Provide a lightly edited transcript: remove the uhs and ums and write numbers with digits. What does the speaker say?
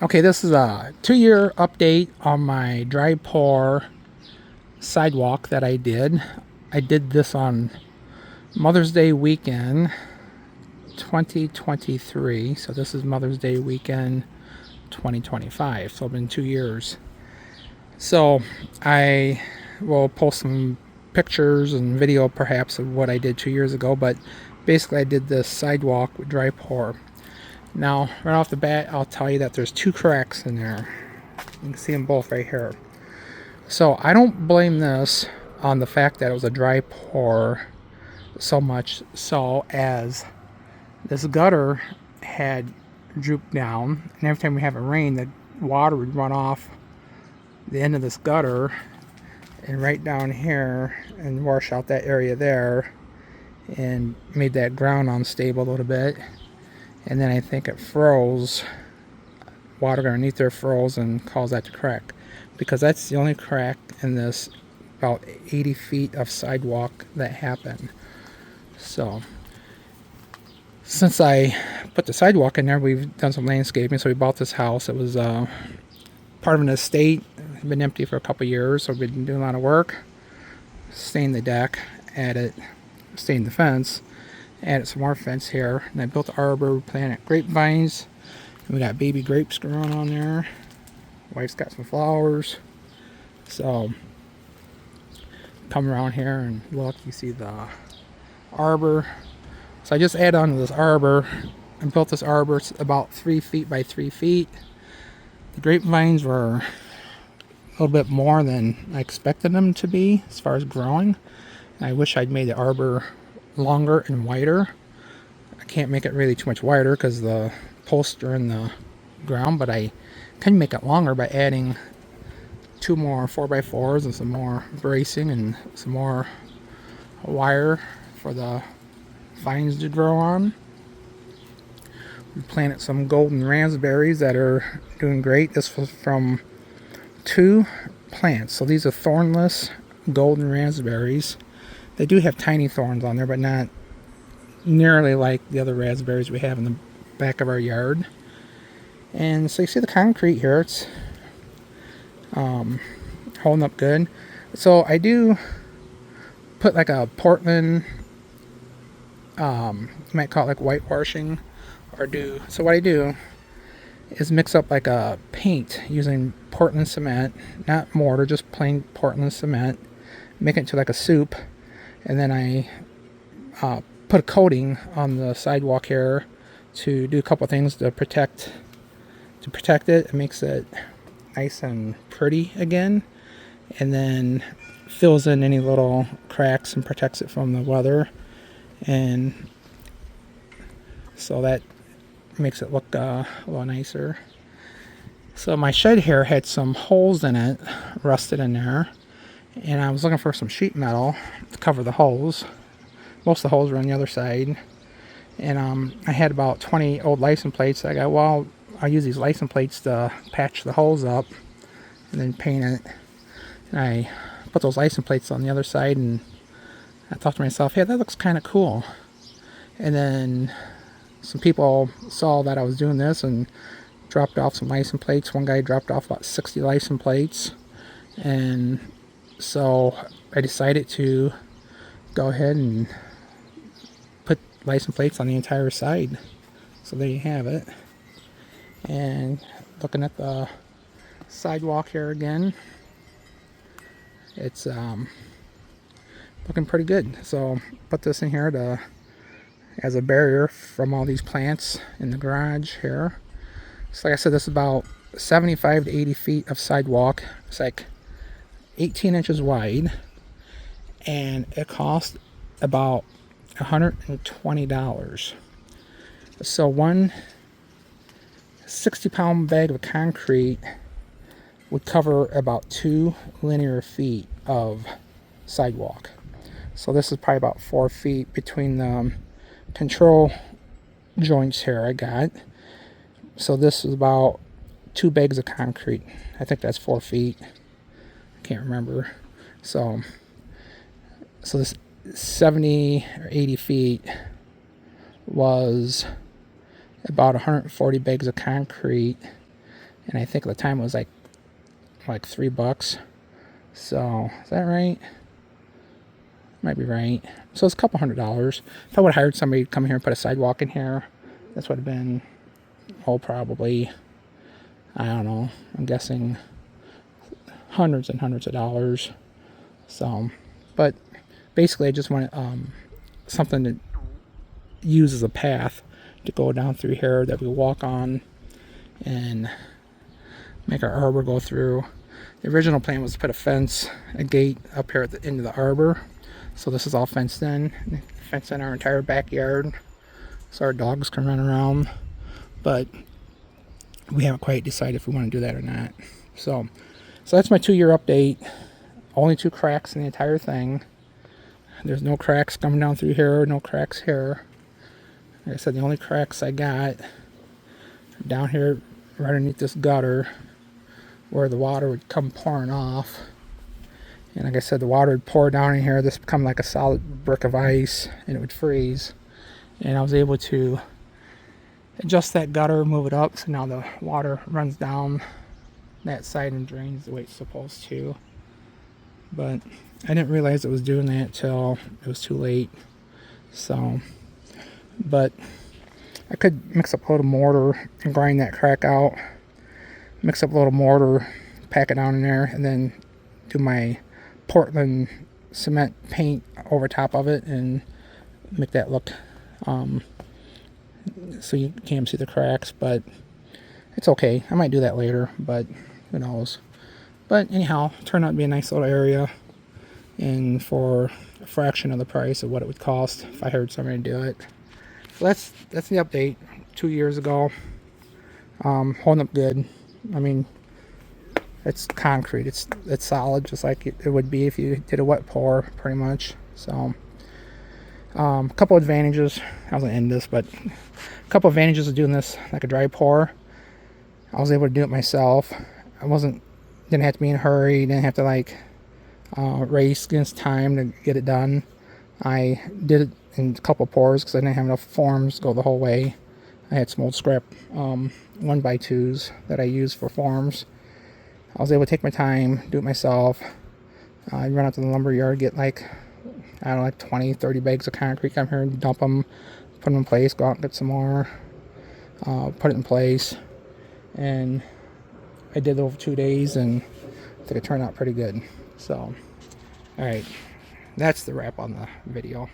Okay, this is a 2-year update on my dry pour sidewalk that I did. I did this on Mother's Day weekend 2023. So this is Mother's Day weekend 2025. So it's been 2 years. So I will post some pictures and video perhaps of what I did 2 years ago, but basically I did this sidewalk with dry pour. Now, right off the bat, I'll tell you that there's 2 cracks in there. You can see them both right here. So I don't blame this on the fact that it was a dry pour so much so as this gutter had drooped down, and every time we have a rain, the water would run off the end of this gutter and right down here and wash out that area there and made that ground unstable a little bit. And then I think it froze, water underneath there froze and caused that to crack, because that's the only crack in this about 80 feet of sidewalk that happened. So since I put the sidewalk in there, we've done some landscaping. So we bought this house. It was part of an estate. It's been empty for a couple years, so we've been doing a lot of work. Stained the deck, added, stained the fence, added some more fence here, and I built the arbor, planted grapevines. We got baby grapes growing on there. Wife's got some flowers. So come around here and look, you see the arbor. So I just added on to this arbor and built this arbor. It's about 3 feet by 3 feet. The grapevines were a little bit more than I expected them to be as far as growing. I wish I'd made the arbor longer and wider. I can't make it really too much wider because the posts are in the ground, but I can make it longer by adding 2 more 4x4s and some more bracing and some more wire for the vines to grow on. We planted some golden raspberries that are doing great. This was from 2 plants. So these are thornless golden raspberries. They do have tiny thorns on there, but not nearly like the other raspberries we have in the back of our yard. And so you see the concrete here, it's holding up good. So I do put like a Portland, you might call it like whitewashing, or do, so what I do is mix up like a paint using Portland cement, not mortar, just plain Portland cement, make it into like a soup, and then I put a coating on the sidewalk here to do a couple things to protect it. It makes it nice and pretty again, and then fills in any little cracks and protects it from the weather, and so that makes it look a little nicer. So my shed here had some holes in it, rusted in there, and I was looking for some sheet metal to cover the holes. Most of the holes were on the other side, and I had about 20 old license plates. I got, well, I'll use these license plates to patch the holes up and then paint it. And I put those license plates on the other side, and I thought to myself, hey, that looks kind of cool. And then some people saw that I was doing this and dropped off some license plates. One guy dropped off about 60 license plates, and so I decided to go ahead and put license plates on the entire side. So there you have it. And looking at the sidewalk here again, it's looking pretty good. So put this in here to as a barrier from all these plants in the garage here. So like I said, this is about 75 to 80 feet of sidewalk. It's like 18 inches wide, and it cost about $120. So one 60-pound bag of concrete would cover about 2 linear feet of sidewalk. So this is probably about 4 feet between the control joints here I got. So this is about 2 bags of concrete. I think that's 4 feet. I can't remember. So this 70 or 80 feet was about 140 bags of concrete and I think at the time it was like $3. So is that right? Might be right. So it's a couple $100. If I would have hired somebody to come here and put a sidewalk in here, this would have been, oh, probably, I don't know, I'm guessing hundreds and hundreds of dollars. So, but basically I just wanted something to use as a path to go down through here that we walk on and make our arbor go through. The original plan was to put a gate up here at the end of the arbor. So this is all fenced in our entire backyard, so our dogs can run around. But we haven't quite decided if we want to do that or not. So that's my 2-year update. Only 2 cracks in the entire thing. There's no cracks coming down through here, no cracks here. Like I said, the only cracks I got are down here right underneath this gutter where the water would come pouring off. And like I said, the water would pour down in here. This would become like a solid brick of ice, and it would freeze. And I was able to adjust that gutter, move it up, so now the water runs down that side and drains the way it's supposed to. But I didn't realize it was doing that till it was too late. So, but I could mix up a little mortar and grind that crack out. Mix up a little mortar, pack it down in there, and then do my Portland cement paint over top of it and make that look so you can't see the cracks. But it's okay. I might do that later, but who knows. But anyhow, it turned out to be a nice little area, and for a fraction of the price of what it would cost if I hired somebody to do it. So that's the update. 2 years ago. Holding up good. I mean, it's concrete. It's solid, just like it would be if you did a wet pour, pretty much. So, a couple advantages. I was gonna end this, but a couple advantages of doing this like a dry pour. I was able to do it myself. Didn't have to be in a hurry. Didn't have to race against time to get it done. I did it in a couple pours because I didn't have enough forms to go the whole way. I had some old scrap 1x2s that I use for forms. I was able to take my time, do it myself. I run out to the lumber yard, get like 20, 30 bags of concrete, come here and dump them, put them in place, go out and get some more, put it in place. And I did it over 2 days, and I think it turned out pretty good. So, alright, that's the wrap on the video.